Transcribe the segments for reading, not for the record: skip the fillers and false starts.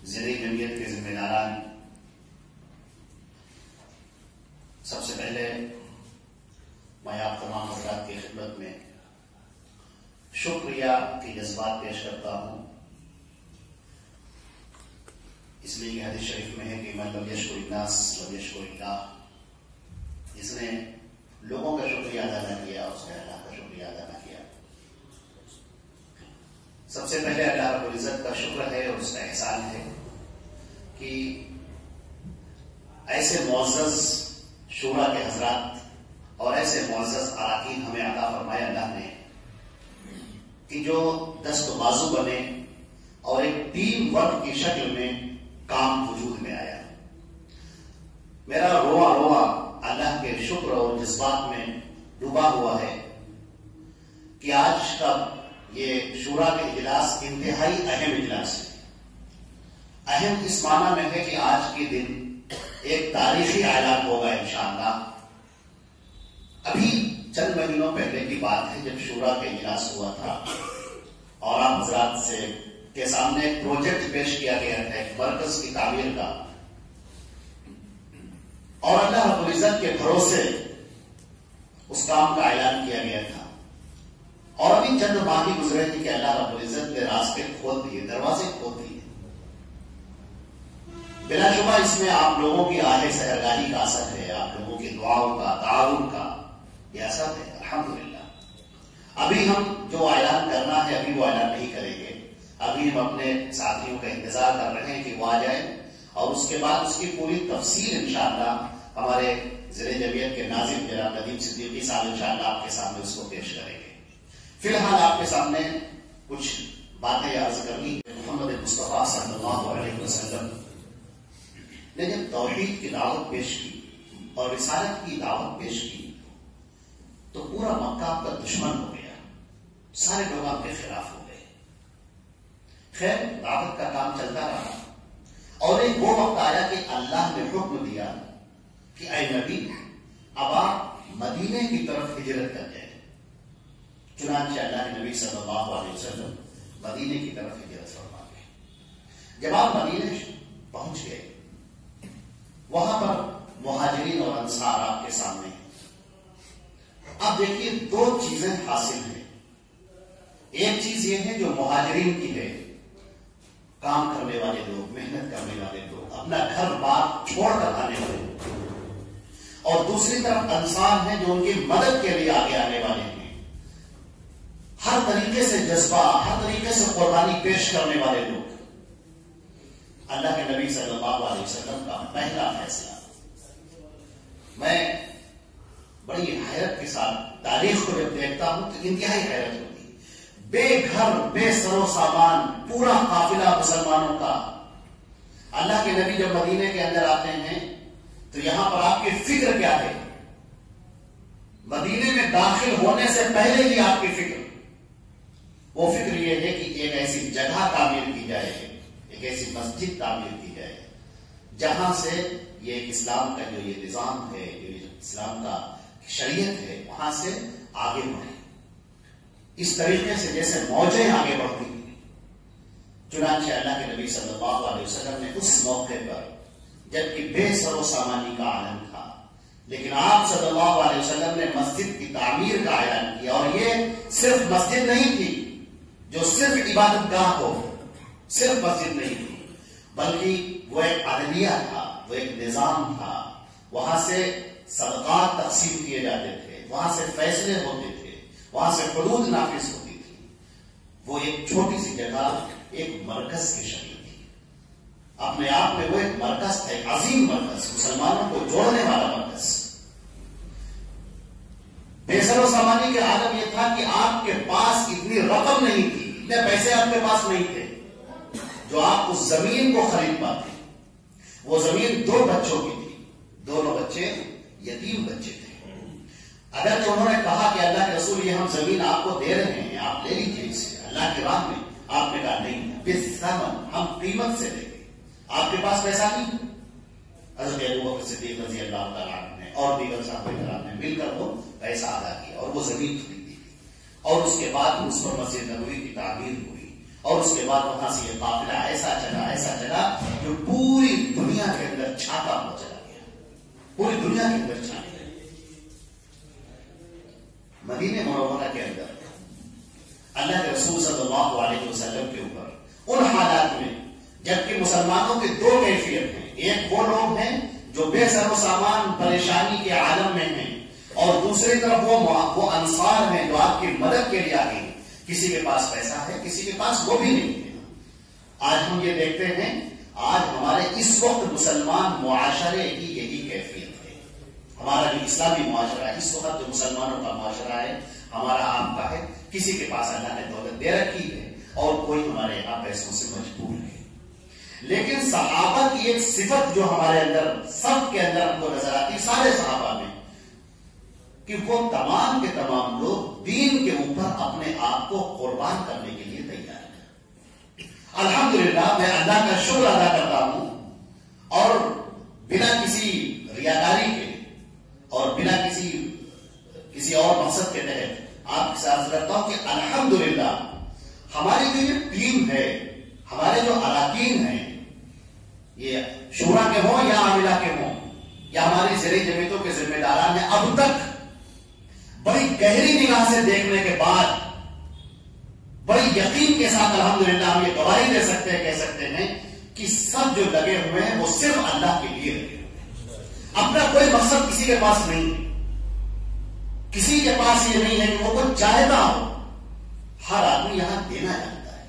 ضلعی جمعیت کے ذمہ داران، سب سے پہلے میں آپ تمام حضرات کی خدمت میں شکریہ کے جذبات پیش کرتا ہوں، اس لیے کہ حدیث شریف میں ہے کہ من لم یشکر الناس لم یشکر اللہ، جس نے لوگوں کا شکریہ ادا نہ کیا اس نے اللہ کا شکریہ ادا نہ کیا۔ سب سے پہلے اللہ رب العزت کا شکر ہے اور اس کا احسان ہے کہ ایسے معزز شورا کے حضرات اور ایسے معزز اراکین ہمیں عطا فرمایا اللہ نے کہ جو دست و بازو بنے اور ایک ٹیم ورک کی شکل میں کام وجود میں آیا۔ میرا روا روا اللہ کے شکر اور جذبات میں ڈوبا ہوا ہے کہ آج کا یہ شورا کے اجلاس انتہائی اہم اجلاس ہے۔ اہم اس معنی میں ہے کہ آج کے دن ایک تاریخی اعلان ہوگا انشاءاللہ۔ ابھی چند مہینوں پہلے کی بات ہے جب شورا کا اجلاس ہوا تھا اور آپ حضرات سے کے سامنے ایک پروجیکٹ پیش کیا گیا تھا ایک مرکز کی تعمیر کا، اور اللہ رب العزت کے بھروسے اس کام کا اعلان کیا گیا تھا، اور ابھی چند ماہ ہی گزرے تھے کہ اللہ رب العزت نے راستے کھول دیے، دروازے کھول دیے۔ بلا شبہ اس میں آپ لوگوں کی آہ سحرگاہی کا اثر ہے، آپ لوگوں کی دعاؤں کا، تعاون کا یہ اثر ہے الحمدللہ۔ ابھی ہم جو اعلان کرنا ہے ابھی وہ اعلان نہیں کریں گے، ابھی ہم اپنے ساتھیوں کا انتظار کر رہے ہیں کہ وہ آ جائیں، اور اس کے بعد اس کی پوری تفصیل انشاءاللہ ہمارے ضلع جمعیت کے ناظم جناب ندیم صدیقی صاحب انشاءاللہ آپ کے سامنے اس کو پیش کریں گے۔ فی الحال آپ کے سامنے کچھ باتیں عرض کرنی۔ محمد مصطفیٰ صلی اللہ علیہ وسلم نے جب توحید کی دعوت پیش کی اور رسالت کی دعوت پیش کی تو پورا مکہ آپ کا دشمن ہو گیا، سارے لوگ آپ کے خلاف ہو گئے۔ خیر دعوت کا کام چلتا رہا، اور ایک وہ وقت آیا کہ اللہ نے حکم دیا کہ اے نبی اب آپ مدینے کی طرف ہجرت کر جائیں۔ چنانچہ اللہ کے نبی صلی اللہ علیہ وسلم مدینے کی طرف ہجرت فرما گئے۔ جب آپ مدینے پہنچ گئے وہاں پر مہاجرین اور انصار آپ کے سامنے ہیں۔ اب دیکھیے دو چیزیں حاصل ہیں، ایک چیز یہ ہے جو مہاجرین کی ہے، کام کرنے والے لوگ، محنت کرنے والے لوگ، اپنا گھر بار چھوڑ کر آنے والے لوگ، اور دوسری طرف انصار ہیں جو ان کی مدد کے لیے آگے آنے والے ہیں، ہر طریقے سے جذبہ، ہر طریقے سے قربانی پیش کرنے والے لوگ۔ اللہ کے نبی صلی اللہ علیہ وسلم کا پہلا فیصلہ، میں بڑی حیرت کے ساتھ تاریخ کو جب دیکھتا ہوں تو انتہائی حیرت ہوتی، بے گھر بے سر و سامان پورا قافلہ مسلمانوں کا۔ اللہ کے نبی جب مدینے کے اندر آتے ہیں تو یہاں پر آپ کی فکر کیا ہے؟ مدینے میں داخل ہونے سے پہلے ہی آپ کی فکر، وہ فکر یہ ہے کہ ایک ایسی جگہ تعمیر کی جائے، ایک ایسی مسجد تعمیر کی جائے جہاں سے یہ ایک اسلام کا جو یہ نظام ہے، جو اسلام کا شریعت ہے، وہاں سے آگے بڑھے، اس طریقے سے جیسے موجیں آگے بڑھتی ہیں۔ چنانچہ اللہ کے نبی صلی اللہ علیہ وسلم نے اس موقع پر جبکہ بے سر و سامانی کا عالم تھا، لیکن آپ صلی اللہ علیہ وسلم نے مسجد کی تعمیر کا اعلان کیا، اور یہ صرف مسجد نہیں تھی جو صرف عبادت گاہ ہو، صرف مسجد نہیں تھی، بلکہ وہ ایک عدلیہ تھا، وہ ایک نظام تھا، وہاں سے صدقات تقسیم کیے جاتے تھے، وہاں سے فیصلے ہوتے تھے، وہاں سے حدود نافذ ہوتی تھی۔ وہ ایک چھوٹی سی جگہ ایک مرکز کی شکل تھی، اپنے آپ میں وہ ایک مرکز تھا، ایک عظیم مرکز، مسلمانوں کو جوڑنے والا مرکز۔ بے سر و سامانی کے عالم یہ تھا کہ آپ کے پاس اتنی رقم نہیں تھی، اتنے پیسے آپ کے پاس نہیں تھے جو آپ اس زمین کو خرید پاتے۔ وہ زمین دو بچوں کی تھی، دونوں بچے یتیم بچے تھے۔ اگرچہ انہوں نے کہا کہ اللہ کے رسول یہ ہم زمین آپ کو دے رہے ہیں، آپ لے لیجیے اسے اللہ کی راہ میں، آپ نے کہا نہیں، بالثمن، ہم قیمت سے لیں گے، آپ کے پاس پیسہ نہیں۔ حضرت ابوبکر صدیق رضی اللہ تعالیٰ عنہ نے اور دیگر صحابہ کرام نے مل کر وہ پیسہ ادا کیا اور وہ زمین خریدی گئی، اور اس کے بعد اس پر مسجد نبوی کی تعمیر ہوئی، اور اس کے بعد وہاں سے یہ قافلہ ایسا ایسا چلا جو پوری دنیا کے اندر چھاتا ہوا چلا گیا، پوری دنیا کے اندر چھانے لگے۔ مدینہ منورہ کے اندر اللہ کے رسول صلی اللہ علیہ وسلم کے اوپر ان حالات میں، جبکہ مسلمانوں کے دو کیفیت ہیں، ایک وہ لوگ ہیں جو بے سر و سامان پریشانی کے عالم میں ہیں، اور دوسری طرف وہ انصار ہیں جو آپ کی مدد کے لیے آگے ہیں۔ کسی کے پاس پیسہ ہے، کسی کے پاس وہ بھی نہیں ہے۔ آج ہم یہ دیکھتے ہیں، آج ہمارے اس وقت مسلمان معاشرے کی یہی کیفیت ہے۔ ہمارا جو اسلامی معاشرہ ہے اس وقت، جو مسلمانوں کا معاشرہ ہے، ہمارا آپ کا ہے، کسی کے پاس اللہ نے دولت دے رکھی ہے اور کوئی ہمارے یہاں پیسوں سے مجبور ہے۔ لیکن صحابہ کی ایک صفت جو ہمارے اندر، سب کے اندر ہم کو نظر آتی، سارے صحابہ میں، کہ وہ تمام کے تمام لوگ دین کے اوپر اپنے آپ کو قربان کرنے کے لیے تیار ہیں۔ الحمدللہ میں اللہ کا شکر ادا کرتا ہوں، اور بنا کسی ریاکاری کے اور بنا کسی اور مقصد کے تحت آپ کے ساتھ کرتا ہوں کہ الحمدللہ ہماری جو یہ ٹیم ہے، ہمارے جو اراکین ہیں، یہ شورا کے ہوں یا عاملہ کے ہوں یا ہماری زرعی جمعیتوں کے ذمہ داران ہیں، اب تک بڑی گہری نگاہ سے دیکھنے کے بعد بڑی یقین کے ساتھ الحمدللہ ہم یہ گواہی دے سکتے ہیں، کہہ سکتے ہیں کہ سب جو لگے ہوئے ہیں وہ صرف اللہ کے لیے لگے ہوئے ہیں۔ اپنا کوئی مقصد کسی کے پاس نہیں ہے، کسی کے پاس یہ نہیں ہے کہ وہ کچھ چاہتا ہو۔ ہر آدمی یہاں دینا چاہتا ہے،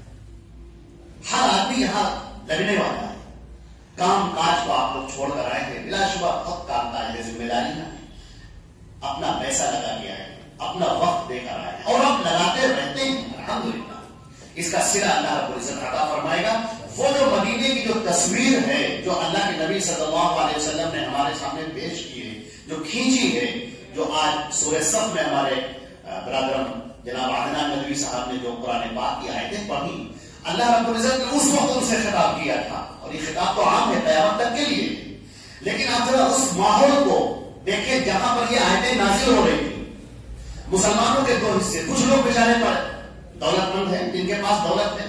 ہر آدمی یہاں لگنے والا ہے۔ کام کاج کو آپ لوگ چھوڑ کر آئے ہیں، بلا شبہ بہت کام کاج ہے، ذمہ داری ہے، اپنا پیسہ لگا کے آئے، اپنا وقت دے کر آئے، اور آپ لگاتے رہتے ہیں الحمدللہ۔ اس کا صلہ اللہ رب العزت عطا فرمائے گا۔ وہ جو مدینے کی جو تصویر ہے جو اللہ کے نبی صلی اللہ علیہ وسلم نے ہمارے سامنے پیش کی ہے، جو کھینچی ہے، جو آج سورہ صف میں ہمارے برادرم جناب عدنان ندوی صاحب نے جو قرآن پاک کی آیتیں پڑھی، اللہ رب العزت نے اس وقت ان سے خطاب کیا تھا، اور یہ خطاب تو عام ہے قیامت تک کے لیے، لیکن آپ ذرا اس ماحول کو دیکھیں جہاں پر یہ آیتیں نازل ہو رہی تھی۔ مسلمانوں کے دو حصے، کچھ لوگ بیچارے پر دولت مند ہیں، جن کے پاس دولت ہے،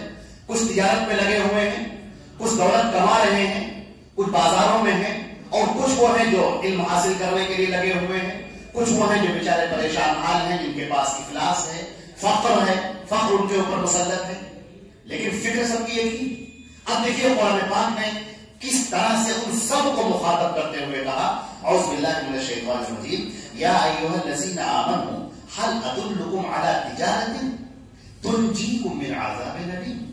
کچھ تجارت میں لگے ہوئے ہیں، کچھ دولت کما رہے ہیں، کچھ بازاروں میں ہیں، اور کچھ وہ ہیں جو علم حاصل کرنے کے لیے لگے ہوئے ہیں، کچھ وہ ہیں جو بیچارے پریشان حال ہیں، جن کے پاس افلاس ہے، فقر ان کے اوپر مسلط ہے، لیکن فکر سب کی ایک ہی۔ اب دیکھیے قرآن پاک نے کس طرح سے ان سب کو مخاطب کرتے ہوئے کہا، اعوذ باللہ من الشیطان الرجیم، یا ایھا الذین آمنوا هل ادلکم علی تجارۃ تنجیکم من عذاب الیم۔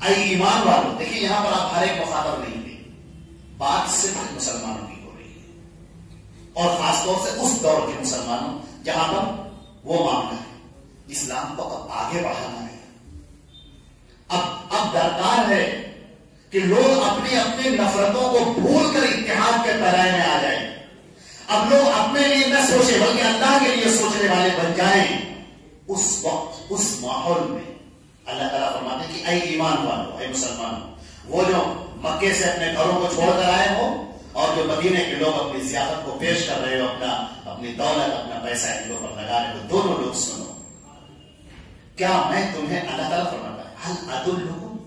اے ایمان والو، دیکھیے یہاں پر آپ ہر ایک مخاطب نہیں تھے، بات صرف مسلمانوں کی ہو رہی ہے، اور خاص طور سے اس دور کے مسلمانوں جہاں پر وہ معاملہ ہے، اسلام کو اب آگے بڑھانا ہے۔ اب درکار ہے کہ لوگ اپنی اپنی نفرتوں کو بھول کر اتحاد کے پیرائے میں آ جائیں۔ اب لوگ اپنے لیے نہ سوچیں بلکہ اللہ کے لیے سوچنے والے بن جائیں۔ اس وقت اس ماحول میں اللہ تعالیٰ فرماتے ہیں کہ اے ایمان والو، اے مسلمانوں، وہ جو مکے سے اپنے گھروں کو چھوڑ کر آئے ہو، اور جو مدینے کے لوگ اپنی ضیافت کو پیش کر رہے ہو، اپنی دولت، اپنا پیسہ ان لوگوں پر لگا رہے ہو، دونوں لوگ سنو، کیا میں تمہیں، اللہ تعالیٰ فرماتا ہے ہل ادلکم،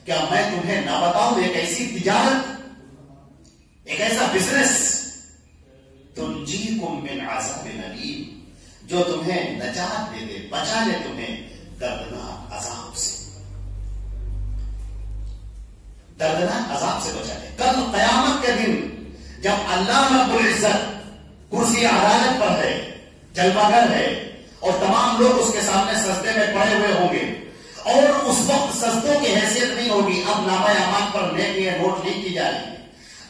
کیا میں تمہیں نہ بتاؤں ایک ایسی تجارت، ایک ایسا بزنس، تنجیکم من عذاب الیم، جو تمہیں نجات دے دے، بچا لے تمہیں دردناک عذاب سے، دردناک عذاب سے بچا لے۔ کل قیامت کے دن جب اللہ رب العزت کرسی عدالت پر ہے، جلوہ گر ہے، اور تمام لوگ اس کے سامنے سجدے میں پڑے ہوئے ہوں گے، اور اس وقت سجدوں کی حیثیت نہیں ہوگی، اب نامہ اعمال پر نیکی نوٹ نہیں کی جائے گی۔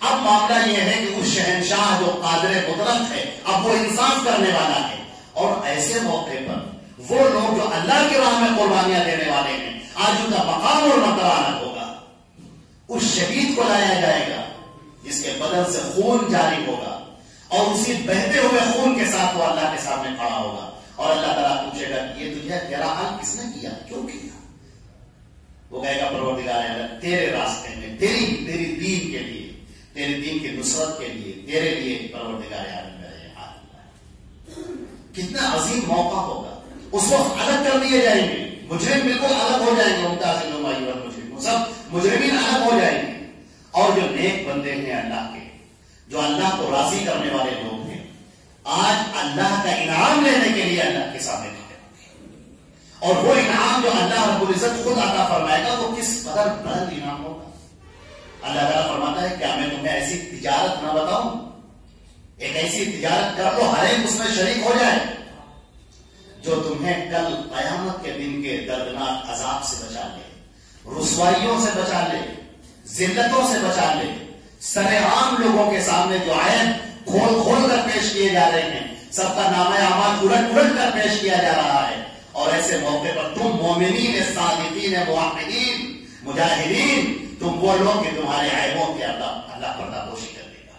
اب معاملہ یہ ہے کہ اس شہنشاہ جو قادر قدرت ہے، اب وہ انصاف کرنے والا ہے، اور ایسے موقع پر وہ لوگ جو اللہ کی راہ میں قربانیاں دینے والے ہیں، آج ان کا مقام اور مرتبہ الگ ہوگا۔ اس شہید کو لایا جائے گا جس کے بدن سے خون جاری ہوگا، اور اسی بہتے ہوئے خون کے ساتھ وہ اللہ کے سامنے کھڑا ہوگا، اور اللہ تعالیٰ پوچھے گا کہ یہ تجھے تیرا حال کس نے کیا، کیوں کیا؟ وہ کہے گا پروردگار اعظم، تیرے راستے میں، تیری دین کے لیے، تیرے دین کی نصرت کے لیے، تیرے لیے پروردگار اعظم میرا یہ حال ہوا ہے۔ کتنا عظیم موقع ہوگا، اس وقت الگ کر دیے جائیں گے، مجرم بالکل الگ ہو جائیں گے، ممتاز المجرمین سب مجرمین الگ ہو جائیں گے، اور جو نیک بندے ہیں اللہ کے، جو اللہ کو راضی کرنے والے لوگ ہیں، آج اللہ کا انعام لینے کے لیے اللہ کے سامنے کھڑے ہوں گے، اور وہ انعام جو اللہ رب العزت خود عطا فرمائے گا وہ کس قدر بلند انعام ہوگا۔ اللہ تعالیٰ فرماتا ہے کیا میں تمہیں ایسی تجارت نہ بتاؤں، ایک ایسی تجارت کر لو ہر ایک اس میں شریک ہو جائے جو تمہیں کل قیامت کے دن کے دردناک عذاب سے بچا لے، رسوائیوں سے بچا لے، ذلتوں سے بچا لے، سرعام لوگوں کے سامنے جو عیب کھول کھول کر پیش کیے جا رہے ہیں، سب کا نامہ اعمال الٹ الٹ کر پیش کیا جا رہا ہے، اور ایسے موقع پر تم مومنین صادقین موحدین مجاہدین تم وہ لوگ کہ تمہارے عیبوں کے اللہ پردہ پوشی کر دے گا،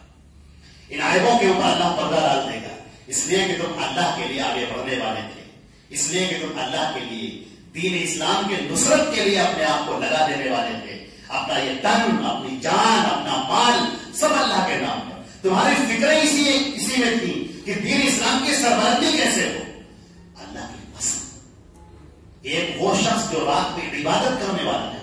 ان عیبوں کے اوپر اللہ پردہ ڈال دے گا، اس لیے کہ تم اللہ کے لیے آگے بڑھنے والے تھے، اس لیے کہ تم اللہ کے لیے دین اسلام کے نصرت کے لیے اپنے آپ کو لگا دینے والے تھے، اپنا یہ تن، اپنی جان، اپنا مال سب اللہ کے نام ہے، تمہاری فکریں اسی میں تھی کہ دین اسلام کی سربلندی کیسے ہو، اللہ کی پسند۔ ایک وہ شخص جو رات میں عبادت کرنے والا ہے،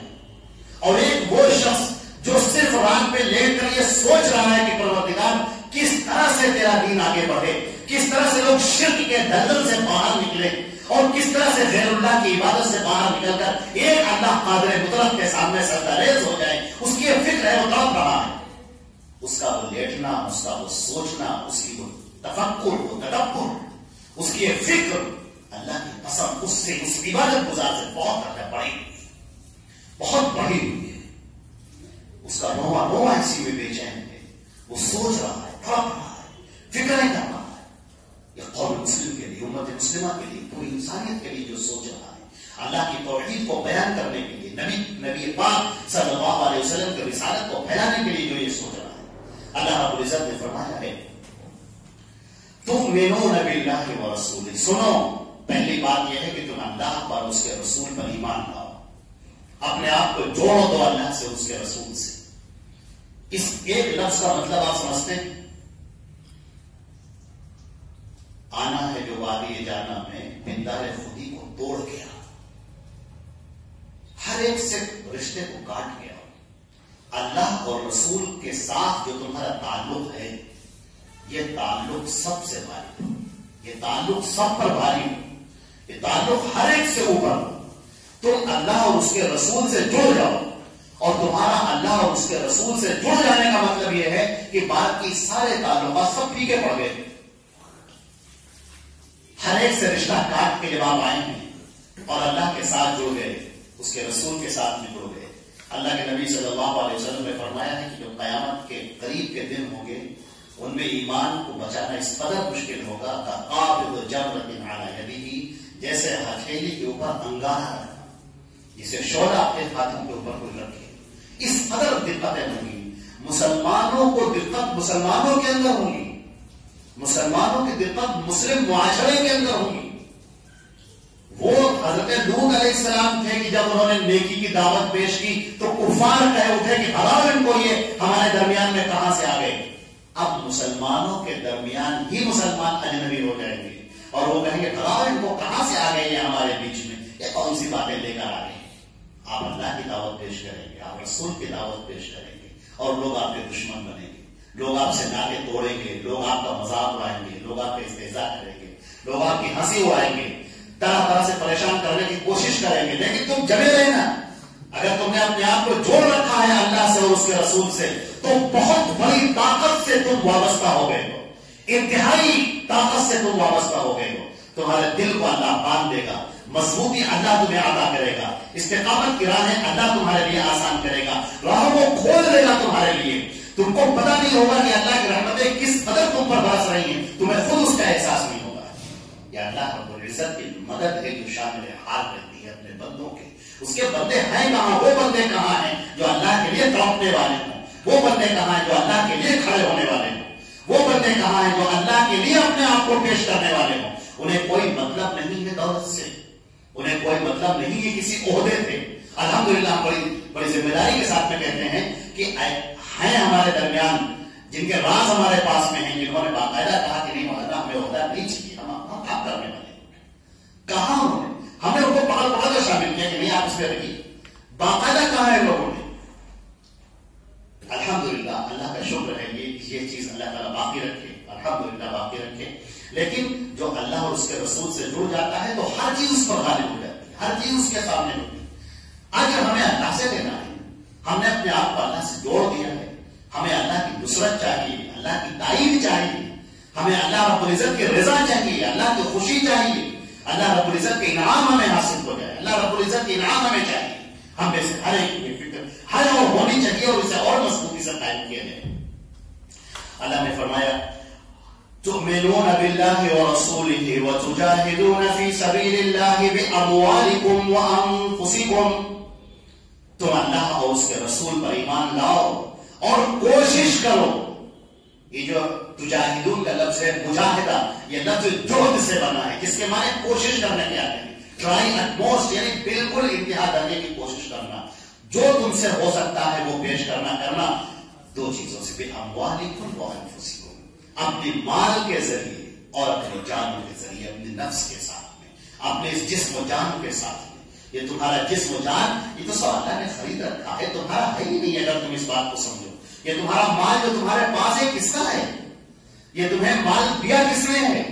اور ایک وہ شخص جو صرف رات پہ لیٹ کر یہ سوچ رہا ہے کہ پروردگار کس طرح سے تیرا دین آگے بڑھے، کس طرح سے لوگ شرک کے دلدل سے باہر نکلے، اور کس طرح سے غیر اللہ کی عبادت سے باہر نکل کر ایک اللہ قادر مطلق کے سامنے سجدہ ہو جائے، اس کی یہ فکر ہے، وہ تڑپ رہا ہے، اس کا وہ لیٹنا، اس کا وہ سوچنا، اس کی وہ تفکر، وہ تدبر، اس کی یہ فکر اللہ کی پسند اس سے، اس عبادت گزار سے بہت بڑی بہت بڑی ہوئی ہے، اس کا روما روما اسی میں بے چین ہے، وہ سوچ رہا ہے، تڑپ رہا ہے، فکریں کر رہا ہے، یہ قوم مسلم کے لیے، امت مسلمہ کے لیے، پوری انسانیت کے لیے جو سوچ رہا ہے، اللہ کی توحید کو بیان کرنے کے لیے، نبی پاک صلی اللہ علیہ وسلم کی رسالت کو پھیلانے کے لیے جو یہ سوچ رہا ہے، اللہ رب العزت نے فرمایا ہے تؤمنون باللہ ورسولہ، سنو، پہلی بات یہ ہے کہ تم اللہ پر، اس کے رسول پر ایمان لاؤ، اپنے آپ کو جوڑو دو اللہ سے، اس کے رسول سے۔ اس ایک لفظ کا مطلب آپ سمجھتے ہیں؟ آنا ہے جو وادی جانا میں پندار خودی کو توڑ گیا، ہر ایک سے رشتے کو کاٹ گیا، اللہ اور رسول کے ساتھ جو تمہارا تعلق ہے، یہ تعلق سب سے بھاری، یہ تعلق سب پر بھاری، یہ تعلق ہر ایک سے اوپر، تم اللہ اور اس کے رسول سے جڑ جاؤ، اور تمہارا اللہ اور اس کے رسول سے جڑ جانے کا مطلب یہ ہے کہ باقی سارے تعلقات سب پھیکے پڑ گئے، ہر ایک سے رشتہ کاٹ کے جب آپ آئے ہیں اور اللہ کے ساتھ جڑ گئے، اس کے رسول کے ساتھ میں جڑ گئے۔ اللہ کے نبی صلی اللہ علیہ وسلم نے فرمایا ہے کہ جو قیامت کے قریب کے دن ہوں گے ان میں ایمان کو بچانا اس قدر مشکل ہوگا کہ قابض جمرۃ علی یدہ، جیسے ہتھیلی کے اوپر انگارہ رکھنا، جسے شعلہ اپنے ہاتھوں کے اوپر کوئی رکھے، اس قدر دقتیں ہوں گی، مسلمانوں کو دقت مسلمانوں کے اندر ہوں گی، مسلمانوں کی دقت مسلم معاشرے کے اندر ہوں گی۔ وہ حضرت لوط علیہ السلام تھے کہ جب انہوں نے نیکی کی دعوت پیش کی تو کفار کہہ اٹھے کہ بھگاؤ ان کو، یہ ہمارے درمیان میں کہاں سے آ گئے۔ اب مسلمانوں کے درمیان ہی مسلمان اجنبی ہو جائیں گے اور وہ کہیں گے بھگاؤ ان کو، کہاں سے آ گئے یہ ہمارے بیچ میں، یہ کون سی باتیں لے کر آ گئے۔ آپ اللہ کی دعوت پیش کریں گے، آپ رسول کی دعوت پیش کریں گے، اور لوگ آپ کے دشمن بنیں گے، لوگ آپ سے ناطے توڑیں گے، لوگ آپ کا مذاق اڑائیں گے، لوگ آپ کا استہزاء کریں گے، لوگ آپ کی ہنسی اڑائیں گے، طرح طرح سے پریشان کرنے کی کوشش کریں گے، لیکن تم جمے رہنا۔ اگر تم نے اپنے آپ کو جوڑ رکھا ہے اللہ سے اور اس کے رسول سے تو بہت بڑی طاقت سے تم وابستہ ہو گئے ہو، انتہائی طاقت سے تم وابستہ ہو گئے ہو۔ تمہارے دل کو اللہ باندھ دے گا، مضبوطی اللہ تمہیں عطا کرے گا، استقامت کی راہیں اللہ تمہارے لیے آسان کرے گا، راہوں کو کھول دے گا تمہارے لیے۔ تم کو پتہ نہیں ہوگا کہ اللہ کی رحمتیں کس قدر تم پر برس رہی ہیں، تمہیں خود اس کا احساس نہیں ہوگا۔ یا اللہ رب العزت کی مدد ہے جو شامل حال رہتی ہے اپنے بندوں کے۔ اس کے بندے ہیں کہاں؟ وہ بندے کہاں ہیں جو اللہ کے لیے تڑپنے والے ہوں؟ وہ بندے کہاں ہیں جو اللہ کے لیے کھڑے ہونے والے ہوں؟ وہ بندے کہاں ہیں جو اللہ کے لیے اپنے آپ کو پیش کرنے والے ہوں؟ انہیں کوئی مطلب نہیں ہے دولت سے، انہیں کوئی مطلب نہیں ہے کسی عہدے سے۔ الحمدللہ بڑی ذمہ داری کے ساتھ میں کہتے ہیں کہ ہیں ہمارے درمیان جن کے راز ہمارے پاس میں ہیں، جنہوں نے باقاعدہ کہا کہ نہیں مولانا ہمیں عہدہ نہیں چاہیے، ہم کام کرنے والے ہیں۔ کہاں انہوں نے؟ ہم نے ان کو پکڑ کر شامل کیا کہ نہیں آپ اس میں رہیے، باقاعدہ کہا ہے لوگوں نے، اللہ کا شکر ہے یہ چیز اللہ تعالیٰ باقی رکھے، الحمدللہ باقی رکھے. لیکن جو اللہ اور اس کے رسول سے جڑ جاتا ہے تو ہر چیز اس پر غالب ہو جاتی ہے، ہر چیز اس کے سامنے ہوتی ہے. اگر ہمیں اللہ سے لینا ہے، ہم نے اپنے آپ کو اللہ سے جوڑ دیا ہے، ہمیں اللہ کی نصرت چاہیے، اللہ کی تائید چاہیے، ہمیں اللہ رب العزت کی رضا چاہیے، اللہ کی خوشی چاہیے، اللہ رب العزت کے انعام ہمیں حاصل ہو جائے، اللہ رب العزت کے انعام ہمیں چاہیے. ہم میں سے ہر ایک کی فکر ہر اور ہونی چاہیے اور اسے اور مضبوطی سے قائم کیا جائے. اللہ نے فرمایا تؤمنون باللہ ورسولہ وتجاہدون فی سبیل اللہ باموالکم وانفسکم. تم اللہ اور اس کے رسول پر ایمان لاؤ اور کوشش کرو. یہ جو تجاہدون کا لفظ ہے مجاہدہ، یہ لفظ جہد سے بنا ہے جس کے معنی کوشش کرنے کے آتے ہیں. ٹرائنگ ایٹ موسٹ یعنی بالکل انتہا کرنے کی کوشش کرنا، جو تم سے ہو سکتا ہے وہ پیش کرنا. دو چیزوں سے باموالکم وانفسکم، اپنے مال کے ذریعے اور اپنی جانوں کے ذریعے، اپنے نفس کے ساتھ میں، اپنے اس جسم و جان کے ساتھ میں. یہ تمہارا جسم و جان یہ تو سب اللہ نے خرید رکھا ہے، تمہارا ہے ہی نہیں. اگر تم اس بات کو سمجھو، یہ تمہارا مال جو تمہارے پاس ہے کس کا ہے؟ یہ تمہیں مال دیا کس نے ہے؟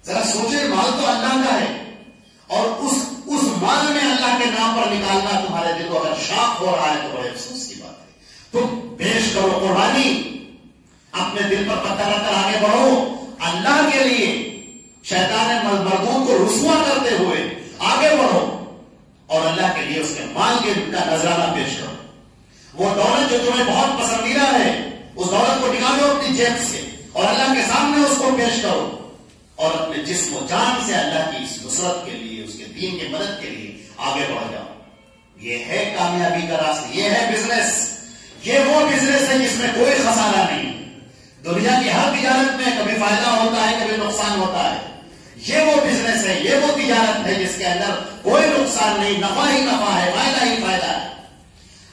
ذرا سوچے، مال تو اللہ کا ہے اور اس مال میں اللہ کے نام پر نکالنا تمہارے دل کو اگر شاق ہو رہا ہے تو بڑے افسوس کی بات ہے. تم پیش کرو قربانی، اپنے دل پر پتھر رکھ کر آگے بڑھو اللہ کے لیے. شیطان مردوں کو رسوا کرتے ہوئے آگے بڑھو اور اللہ کے لیے اس کے مال کا نذرانہ پیش کرو. وہ دولت جو تمہیں بہت پسندیدہ ہے اس دولت کو نکالو اپنی جیب سے اور اللہ کے سامنے اس کو پیش کرو اور اپنے جسم و جان سے اللہ کی اس نصرت کے لیے، اس کے دین کی مدد کے لیے آگے بڑھ جاؤ. یہ ہے کامیابی کا راستہ، یہ ہے بزنس. یہ وہ بزنس ہے جس میں کوئی خسارہ نہیں. دنیا کی ہر تجارت میں کبھی فائدہ ہوتا ہے کبھی نقصان ہوتا ہے. یہ وہ بزنس ہے، یہ وہ تجارت ہے جس کے اندر کوئی نقصان نہیں، نفع ہی نفع ہے، فائدہ ہی فائدہ ہے.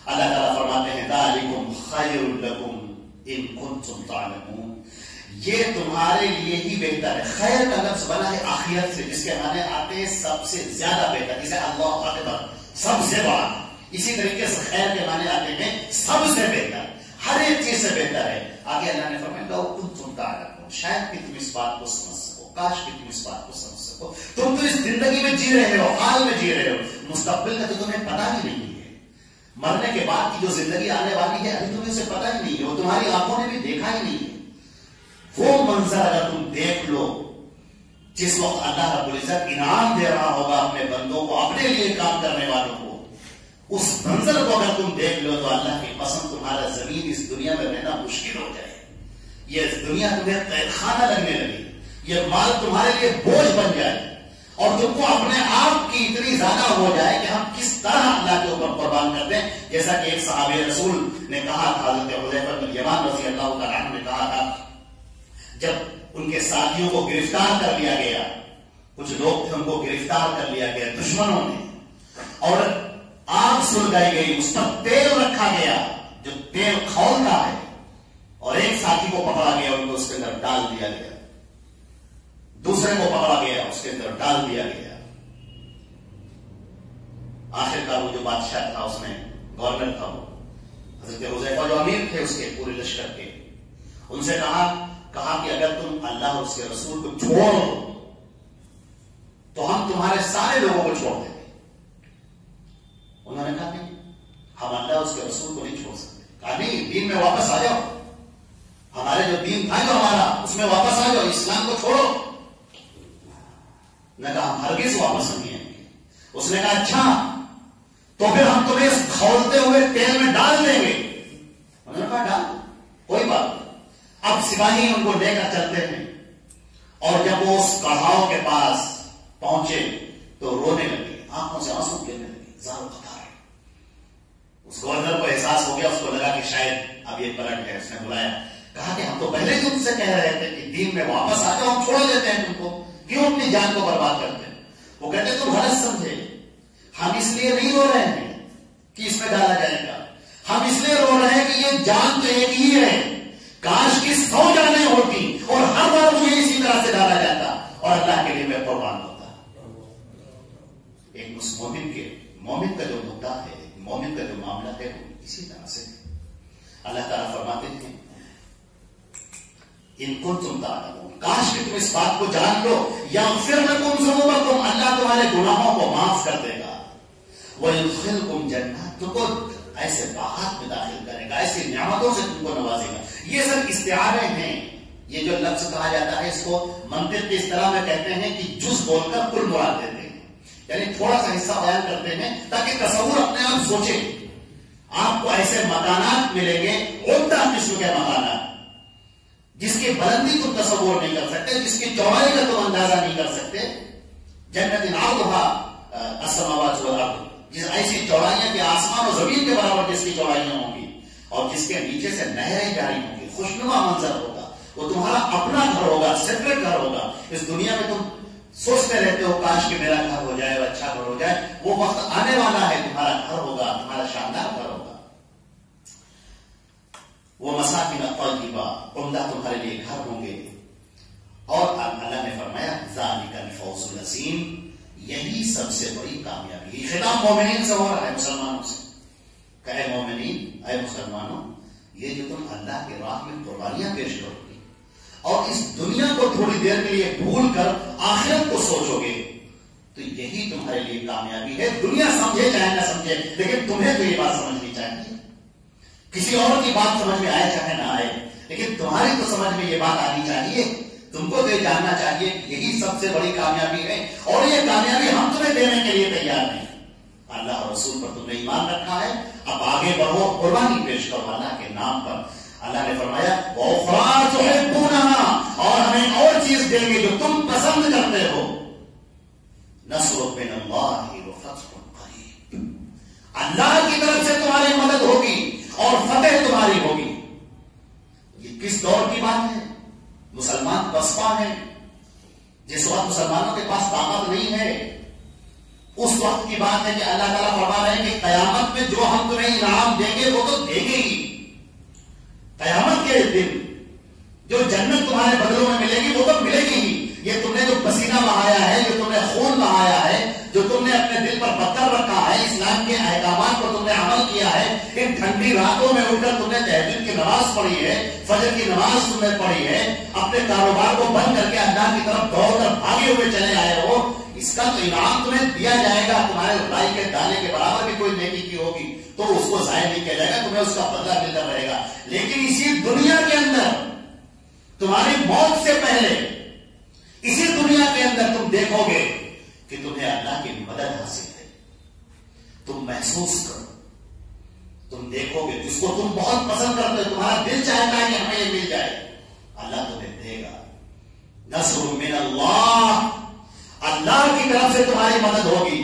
اللہ تعالیٰ فرماتے ہیں ذالکم خیر لکم ان کنتم تعلمون. یہ تمہارے لیے ہی بہتر ہے. خیر کا لفظ بنا ہے آخرت سے، جس کے معنی آتے ہیں سب سے زیادہ بہتر، جسے اللہ اکبر سب سے بڑا. اسی طریقے سے خیر کے معنی آتے ہیں سب سے بہتر، ہر ایک چیز سے بہتر ہے. آگے اللہ نے فرمایا لو کنتم تعلمون، شاید کہ تم اس بات کو سمجھ سکو، کاش کہ تم اس بات کو سمجھ سکو. تم تو اس زندگی میں جی رہے ہو، حال میں جی رہے ہو، مستقبل کا تو تمہیں پتا ہی نہیں ہے. مرنے کے بعد کی جو زندگی آنے والی ہے ابھی تمہیں اسے پتا ہی نہیں ہے، وہ تمہاری آنکھوں نے بھی دیکھا ہی نہیں ہے. وہ منظر اگر تم دیکھ لو جس وقت اللہ رب العزت انعام دے رہا ہوگا اپنے بندوں کو، اپنے لیے کام کرنے والوں کو، اس منظر کو اگر تم دیکھ لو تو اللہ کی قسم تمہارا زمین اس دنیا میں رہنا مشکل ہو جائے. یہ دنیا تمہیں قید خانہ لگنے لگے، یہ مال تمہارے لیے بوجھ بن جائے اور تم کو اپنے آپ کی اتنی زیادہ ہو جائے کہ ہم کس طرح اللہ کے اوپر قربان کرتے ہیں. جیسا کہ ایک صحابی رسول نے کہا تھا، حضرت حذیفہ بن یمان رضی اللہ تعالیٰ عنہ نے کہا تھا، جب ان کے ساتھیوں کو گرفتار کر لیا گیا، کچھ لوگ تھے ان کو گرفتار کر لیا گیا دشمنوں نے، اور آگ سلگائی گئی، اس پر تیل رکھا گیا جو تیل کھولتا ہے، اور ایک ساتھی کو پکڑا گیا، ان کو اس کے اندر ڈال دیا گیا، دوسرے کو پکڑا گیا، اس کے اندر ڈال دیا گیا. آخر کار وہ جو بادشاہ تھا، اس نے گورنر تھا، وہ حضرت حذیفہ جو امیر تھے اس کے پورے لشکر کے، ان سے کہا کہ اگر تم اللہ اور اس کے رسول کو چھوڑ دو تو ہم تمہارے سارے لوگوں کو چھوڑ دیں گے. انہوں نے کہا نہیں، ہم اللہ اور اس کے رسول کو نہیں چھوڑ سکتے. کہا نہیں، دین میں واپس آ جاؤ، ہمارے جو دین تھا جو ہمارا اس میں واپس آ جاؤ، اسلام کو چھوڑو. نے کہا ہم ہرگز واپس نہیں آئیں گے. اس نے کہا اچھا تو پھر ہم تمہیں اس کھولتے ہوئے تیل میں ڈال دیں گے. انہوں نے کہا ڈال، کوئی بات نہیں. اب سپاہی ان کو لے کر چلتے ہیں اور جب وہ اس کڑھاؤ کے پاس پہنچے تو رونے لگے، آنکھوں سے آنسو گرنے لگے، زارو خطا ہے. اس گورنر کو احساس ہو گیا، اس کو لگا کہ شاید اب یہ پلٹ ہے. اس نے بلایا، کہا کہ ہم تو پہلے ہی تم سے کہہ رہے تھے کہ دین میں واپس آ جاؤ، ہم چھوڑ دیتے ہیں تم کو، کیوں اپنی جان کو برباد کرتے ہیں. وہ کہتے تم غلط سمجھے، ہم اس لیے نہیں رو رہے ہیں کہ اس میں ڈالا جائے گا، ہم اس لیے رو رہے ہیں کہ یہ جان تو ایک ہی ہے، کاش کی 100 جانیں ہوتی اور ہر بار مجھے اسی طرح سے ڈالا جاتا اور اللہ کے لیے میں قربان ہوتا. ایک مومن کا جو مدعا ہے، مومن کا جو معاملہ ہے وہ اسی طرح سے. اللہ تعالیٰ فرماتے ہیں ان کنتم تعلمون، کاش کہ تم اس بات کو جان لو، یغفر لکم ذنوبکم، اللہ تمہارے گناہوں کو معاف کر دے گا، وَيُدْخِلْكُمْ جَنَّاتٍ، تم کو ایسے باغات میں داخل کرے گا، ایسی نعمتوں سے تم کو نوازے گا. یہ سب استعارے ہیں. یہ جو لفظ کہا جاتا ہے اس کو منطق کی اصطلاح میں کہتے ہیں کہ جز بول کر کل مراد دیتے ہیں، یعنی تھوڑا سا حصہ بیان کرتے ہیں تاکہ تصور اپنے آپ سوچے. آپ کو ایسے مکانات ملیں گے، عمدہ قسم کے مکانات، جس کی بلندی تم تصور نہیں کر سکتے، جس کی چوڑائی کا تم اندازہ نہیں کر سکتے. جنت عرضها السماوات والارض، جس ایسی چوڑائیاں کہ آسمان و زمین کے برابر جس کی چوڑائیاں ہوں گی، اور جس کے نیچے سے نہریں جاری ہوں گی، خوشنما منظر ہوگا. وہ تمہارا اپنا گھر ہوگا، سیپریٹ گھر ہوگا. اس دنیا میں تم سوچتے رہتے ہو کاش کہ میرا گھر ہو جائے اور اچھا گھر ہو جائے. وہ وقت آنے والا ہے، تمہارا گھر ہوگا، تمہارا شاندار گھر ہوگا. وہ مساکن طیبہ، عمدہ تمہارے لیے گھر ہوں گے. اور اللہ نے فرمایا ذالک الفوز العظیم، یہی سب سے بڑی کامیابی. یہ خطاب مومنین سے ہو رہا ہے، مسلمانوں سے. کہے مومنین، اے مسلمانوں، یہ جو تم اللہ کے راہ میں قربانیاں پیش کرو گے اور اس دنیا کو تھوڑی دیر کے لیے بھول کر آخرت کو سوچو گے، تو یہی تمہارے لیے کامیابی ہے. دنیا سمجھے چاہے نہ سمجھے، لیکن تمہیں تو یہ بات سمجھنی چاہیے. کسی اور کی بات سمجھ میں آئے چاہے نہ آئے، لیکن تمہاری تو سمجھ میں یہ بات آنی چاہیے. تم کو تو یہ جاننا چاہیے یہی سب سے بڑی کامیابی ہے، اور یہ کامیابی ہم تمہیں دینے کے لیے تیار ہیں. اللہ اور رسول پر تم نے ایمان رکھا ہے، اب آگے بڑھو، قربانی پیش کرو اللہ کے نام پر. اللہ نے فرمایا وَأُخْرَىٰ تُحِبُّونَهَا، اور ہمیں اور چیز دیں گے جو تم پسند کرتے ہو. نصر من اللہ وفتح قریب، اللہ کی طرف سے تمہاری مدد ہوگی اور فتح تمہاری ہوگی. یہ کس دور کی بات ہے؟ مسلمان پسپا ہے. جس وقت مسلمانوں کے پاس طاقت نہیں ہے، اس وقت کی بات ہے کہ اللہ تعالیٰ فرما رہے ہیں کہ قیامت میں جو ہم تمہیں انعام دیں گے وہ تو دیں گے ہی. قیامت کے دن جو جنت تمہارے بدلوں میں ملے گی وہ تو ملے گی ہی. یہ تم نے جو پسینہ بہایا ہے، جو تم نے خون بہایا ہے، جو تم نے اپنے دل پر پتھر رکھا ہے، اسلام کے احکامات پر تم نے عمل کیا ہے، ان ٹھنڈی راتوں میں اٹھ کر تم نے تہجد کی نماز پڑھی ہے، فجر کی نماز تم نے پڑھی ہے، اپنے کاروبار کو بند کر کے اللہ کی طرف دوڑ کر بھاگے ہوئے چلے آئے ہو، اس کا تو انعام تمہیں دیا جائے گا. تمہارے رائی کے دانے کے برابر بھی کوئی نیکی کی ہوگی تو اس کو ضائع نہیں کیا جائے گا، تمہیں اس کا بدلہ ملتا رہے گا. لیکن اسی دنیا کے اندر تمہاری موت سے پہلے، اسی دنیا کے اندر تم دیکھو گے کہ تمہیں اللہ کی مدد حاصل ہے. تم محسوس کرو، تم دیکھو گے جس کو تم بہت پسند کرتے ہو، تمہارا دل چاہتا ہے کہ ہمیں یہ مل جائے، اللہ تمہیں دے گا. نصر من اللہ، اللہ کی طرف سے تمہاری مدد ہوگی.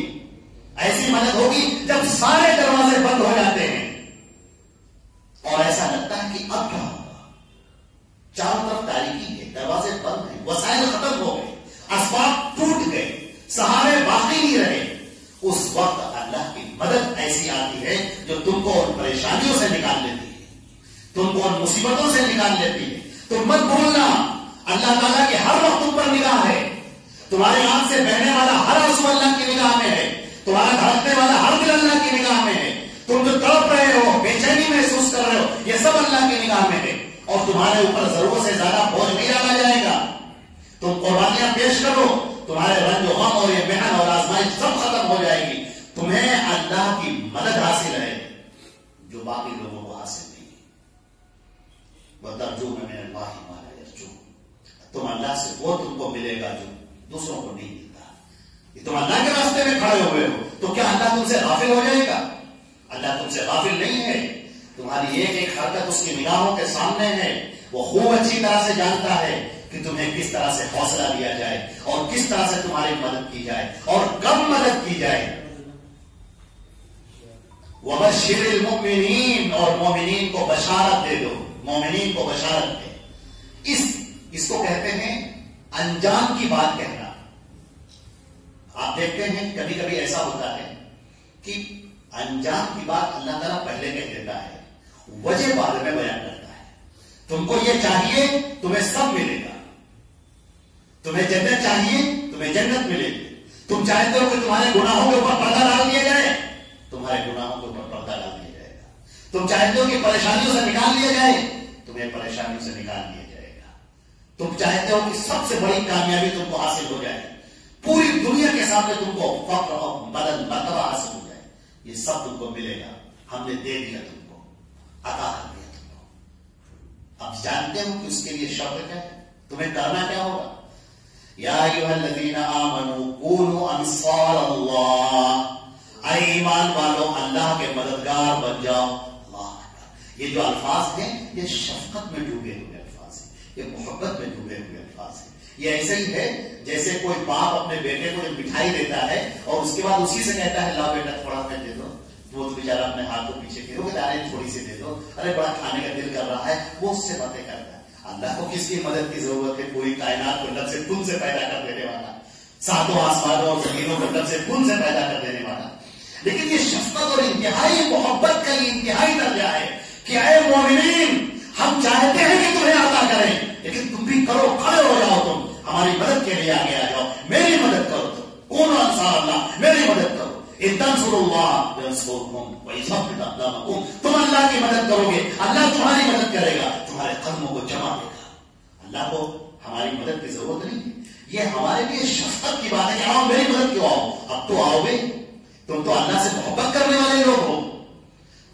ایسی مدد ہوگی جب سارے دروازے بند ہو جاتے ہیں اور ایسا لگتا ہے کہ اب کیا ہوگا. چاروں طرف تاریکی ہے، دروازے بند ہیں، وسائل ختم ہو گئے، اسباب ٹوٹ گئے، سہارے باقی نہیں رہے. اس وقت اللہ کی مدد ایسی آتی ہے جو تم کو ان پریشانیوں سے نکال لیتی ہے، تم کو ان مصیبتوں سے نکال لیتی ہے. تم مت بھولنا اللہ تعالیٰ کی ہر وقت تم پر نگاہ ہے. تمہاری آنکھ سے بہنے والا ہر آنسو اللہ کی نگاہ میں ہے، تمہارا دھڑکنے والا ہر دل اللہ کی نگاہ میں ہے. تم جو تڑپ رہے ہو، بے چینی محسوس کر رہے ہو، یہ سب اللہ کی نگاہ میں ہے. اور تمہارے اوپر ضرورت سے زیادہ بوجھ نہیں ڈالا جائے گا. تم قربانیاں پیش کرو، تمہارے رنج و غم اور یہ محن اور آزمائش سب ختم ہو جائے گی. تمہیں اللہ کی مدد حاصل ہے جو باقی لوگوں کو حاصل نہیں. وَتَرْجُونَ مِنَ اللَّهِ مَا لَا يَرْجُونَ، تم اللہ سے وہ تم کو ملے گا جو دوسروں کو نہیں ملتا. یہ تم اللہ کے راستے میں کھڑے ہوئے ہو تو کیا اللہ تم سے غافل ہو جائے گا؟ اللہ تم سے غافل نہیں ہے. تمہاری ایک ایک حرکت اس کی نگاہوں کے سامنے ہے. وہ خوب اچھی طرح سے جانتا ہے کہ تمہیں کس طرح سے حوصلہ دیا جائے اور کس طرح سے تمہاری مدد کی جائے اور کب مدد کی جائے. وَبَشِّرِ الْمُؤْمِنِينَ، اور مومنین کو بشارت دے دو، مومنین کو بشارت دے. اس کو کہتے ہیں انجام کی بات کہنا. آپ دیکھتے ہیں کبھی کبھی ایسا ہوتا ہے کہ انجام کی بات اللہ تعالیٰ پہلے کہہ دیتا ہے، وجہ بعد میں بیان کرتا ہے. تم کو یہ چاہیے، تمہیں سب ملے گا. تمہیں جنت چاہیے، تمہیں جنت ملے گی. تم چاہتے ہو کہ تمہارے گناہوں کے اوپر پردہ ڈال دیا جائے، تمہارے گناہوں کے اوپر پردہ ڈال دیا جائے گا. تم چاہتے ہو کہ پریشانیوں سے نکال لیا جائے، تمہیں پریشانیوں سے نکال لیا جائے گا. تم چاہتے ہو کہ سب سے بڑی کامیابی تم کو حاصل ہو جائے، پوری دنیا کے سامنے تم کو فخر اور مرتبہ حاصل ہو جائے، یہ سب تم کو ملے گا. ہم نے دے دیا تم کو، عطا کر دیا تم کو. اب جانتے ہو کہ اس کے لیے شرط کیا ہے، تمہیں کرنا کیا ہوگا. یا ایھا الذین آمنوا کونوا انصار اللہ، اے ایمان والو اللہ کے مددگار بن جاؤ. اللہ اکبر. یہ جو الفاظ ہیں یہ شفقت میں ڈوبے ہوئے الفاظ ہیں، یہ محبت میں ڈوبے ہوئے الفاظ ہیں. یہ ایسا ہی ہے جیسے کوئی باپ اپنے بیٹے کو جب مٹھائی دیتا ہے اور اس کے بعد اسی سے کہتا ہے لاؤ بیٹا تھوڑا میں دے دو، وہ تو بیچارہ اپنے ہاتھ کو پیچھے پھیرو کہ ارے تھوڑی سی دے دو، ارے بڑا کھانے کا دل کر رہا ہے، وہ اس سے باتیں کرتا ہے. اللہ کو کس کی مدد کی ضرورت ہے؟ پوری کائنات کو لب سے کن سے پیدا کر دینے والا، ساتوں آسمانوں اور زمینوں کو لب سے کن سے پیدا کر دینے والا. لیکن یہ شفقت اور انتہائی محبت کا یہ انتہائی درجہ ہے کہ اے مومنین ہم چاہتے ہیں کہ تمہیں عطا کریں، لیکن تم بھی کرو، کھڑے ہو جاؤ، تم ہماری مدد کے لیے آگے آ جاؤ، میری مدد کرو. تم کون انصار اللہ، میری مدد کرو. ان تنصروا اللہ ینصرکم ویثبت اقدامکم. تم اللہ کی مدد کرو گے، اللہ تمہاری مدد کرے گا، تمہارے قدموں کو جمع دے گا. اللہ کو ہماری مدد کی ضرورت نہیں ہے، یہ ہمارے لیے شفقت کی بات ہے کہ آؤ میری مدد کیوں آؤ. اب تو آؤ گے، تم تو اللہ سے محبت کرنے والے لوگ ہو،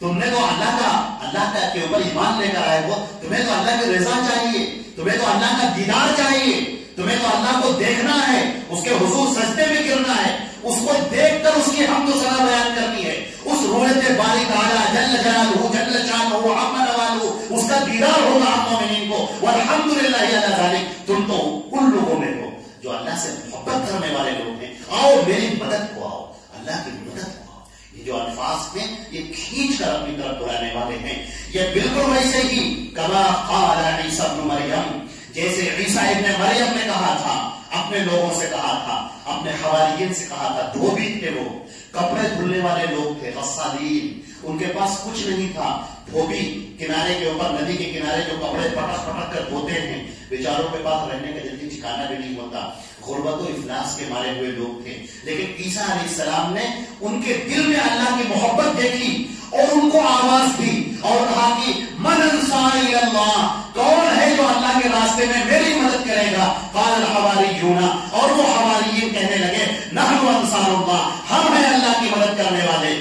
تم نے تو اللہ کا کے اوپر ایمان لے کر آئے ہو، تمہیں تو اللہ کی رضا چاہیے، تمہیں تو اللہ کا دیدار چاہیے، تمہیں تو اللہ کو دیکھنا ہے، اس کے حضور سجدے میں گرنا ہے، اس کو دیکھ کر اس کی حمد و ثنا بیان کرنی ہے، اس روحت باری تعالیٰ جل جلالہ جل شانہ عم نوالہ اس کا دیدار ہوگا ہم مومنین کو. والحمدللہ علی ذالک. تم تو ان لوگوں میں ہو جو اللہ سے محبت کرنے والے لوگ ہیں. آؤ میری مدد کو آؤ، اللہ کی مدد کو آؤ. یہ جو الفاظ ہیں یہ کھینچ کر اپنی طرف بلانے والے ہیں. یہ بالکل ویسے ہی کما قال عیسی ابن مریم، جیسے عیسیٰ ابن مریم نے کہا تھا، اپنے لوگوں سے کہا تھا، اپنے حواریین سے کہا تھا. دھوبی تھے، وہ کپڑے دھلنے والے لوگ تھے، غسالین، ان کے پاس کچھ نہیں تھا. دھوبی کنارے کے اوپر، ندی کے کنارے جو کپڑے پٹک پٹک کر دھوتے ہیں، بیچاروں کے پاس رہنے کا جلدی ٹھکانا بھی نہیں ہوتا، غربت و افلاس کے مارے ہوئے لوگ تھے. لیکن عیسیٰ علیہ السلام نے ان کے دل میں اللہ کی محبت دیکھی اور ان کو آواز دی اور کہا کہ من انصاری اللہ، کون ہے جو اللہ کے راستے میں میری مدد کرے گا. قال الحواریون، اور وہ حواریین کہنے لگے نحن انصار اللہ، ہم ہیں اللہ کی مدد کرنے والے.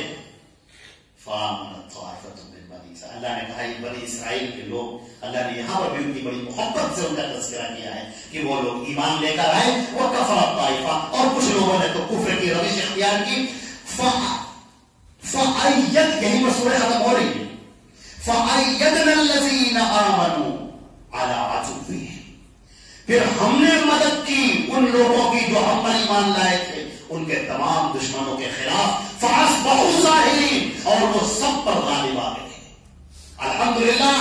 فآمنت طائفۃ من بنی اسرائیل، اللہ نے کہا یہ بنی اسرائیل کے لوگ، اللہ نے یہاں پر بھی ان کی بڑی محبت سے ان کا تذکرہ کیا ہے کہ وہ لوگ ایمان لے کر آئے. وکفرت طائفہ، اور کچھ لوگوں نے تو کفر کی روش اختیار کی. فأيد، یہی پر سورہ ختم ہو رہی ہے. فأيدنا الذين آمنوا على عدوهم، پھر ہم نے مدد کی ان لوگوں کی جو ہم پر ایمان لائے تھے ان کے تمام دشمنوں کے خلاف. فأصبحوا ظاہرین، اور وہ سب پر غالب آ گئے. الحمدللہ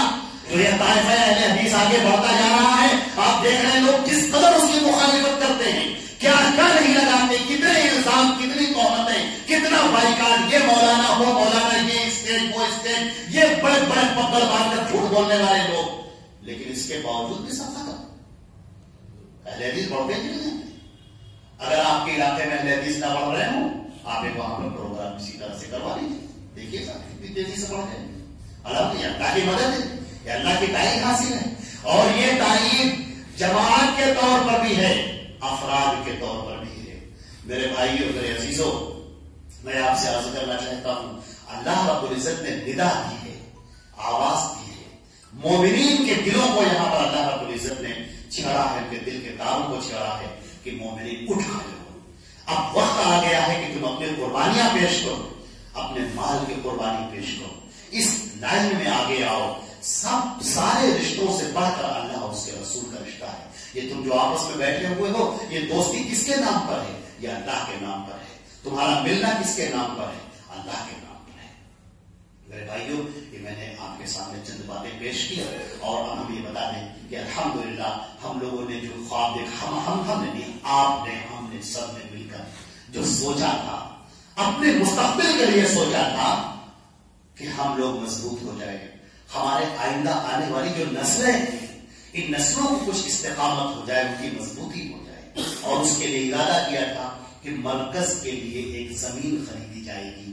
یہ طائفہ اہل حدیث آگے بڑھتا جا رہا ہے. آپ دیکھ رہے ہیں لوگ کس قدر اس کی مخالفت کرتے ہیں، کیا کیا نہیں لگاتے، کتنے الزام، کتنی تہمتیں، کتنا بائیکاٹ، یہ مولانا وہ مولانا، یہ اسٹیج وہ اسٹیج، یہ بڑے بڑے پبل باندھ کر جھوٹ بولنے والے لوگ. لیکن اس کے باوجود بھی سب ختم. اہل حدیث بڑھتے نہیں ہیں. اگر آپ کے علاقے میں اہل حدیث نہ بڑھ رہے ہوں، آپ ایک وہاں پر پروگرام اسی طرح سے کروا لیجیے، دیکھیے صاحب کتنی تیزی سے بڑھ جائے. الحمدللہ اللہ کی مدد ہے، یہ اللہ کی تائید حاصل ہے. اور یہ تائید جماعت کے طور پر بھی ہے، افراد کے طور پر بھی ہے. میرے بھائیوں، میرے عزیزوں، میں آپ سے عرض کرنا چاہتا ہوں، اللہ رب العزت نے ندا دی ہے، آواز دی ہے. مومنین کے دلوں کو یہاں پر اللہ رب العزت نے چھڑا ہے، ان کے دل کے تاروں کو چھڑا ہے کہ مومنین اٹھ کھڑے ہو. اب وقت آ گیا ہے کہ تم اپنے قربانیاں پیش کرو، اپنے مال کی قربانی پیش کرو. اس لائن میں آگے آؤ. سب سارے رشتوں سے بڑھ کر اللہ اور اس کے رسول کا رشتہ ہے. یہ تم جو آپس میں بیٹھے ہوئے ہو، یہ دوستی کس کے نام پر ہے؟ یہ اللہ کے نام پر ہے. تمہارا ملنا کس کے نام پر ہے؟ اللہ کے نام پر ہے. میرے بھائیوں، یہ میں نے آپ کے سامنے چند باتیں پیش کی اور ہم یہ بتا دیں کہ الحمدللہ ہم لوگوں نے جو خواب دیکھا، ہم نے نہیں، آپ نے، ہم نے، سب نے مل کر جو سوچا تھا، اپنے مستقبل کے لیے سوچا تھا کہ ہم لوگ مضبوط ہو جائیں، ہمارے آئندہ آنے والی جو نسلیں ہیں، ان نسلوں کو کچھ استقامت ہو جائے، ان کی مضبوطی ہو جائے. اور اس کے لیے ارادہ کیا تھا کہ مرکز کے لیے ایک زمین خریدی جائے گی.